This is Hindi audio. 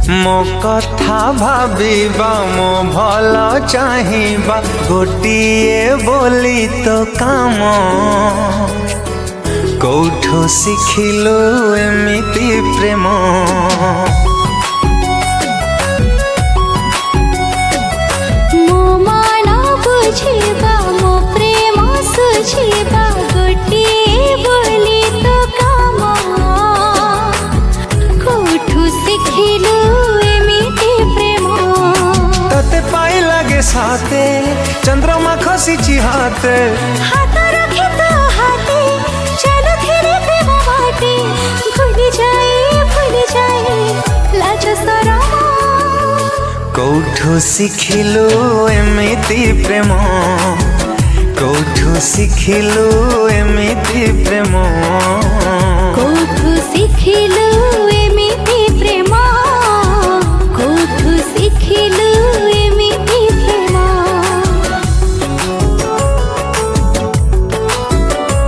मो कथा भाविबा मो भल चाहिबा गोटिए बोली तो काम कौठो शिखिलु एमिति प्रेम। मो मन बुझिबा मो प्रेम सुझिबा गोटिए बोली तो काम कौठो शिखिलु एमिति प्रेम। तते पाई लगे साथे चंद्रमा खसी हाथे हाथ रखे तो हाथे चलो धीरे प्रेम बाटे भूल जाए लाज शरम। कौठो शिखिलु एमिति प्रेम कौठो शिखिलु एमिति प्रेम कौठो शिखिलु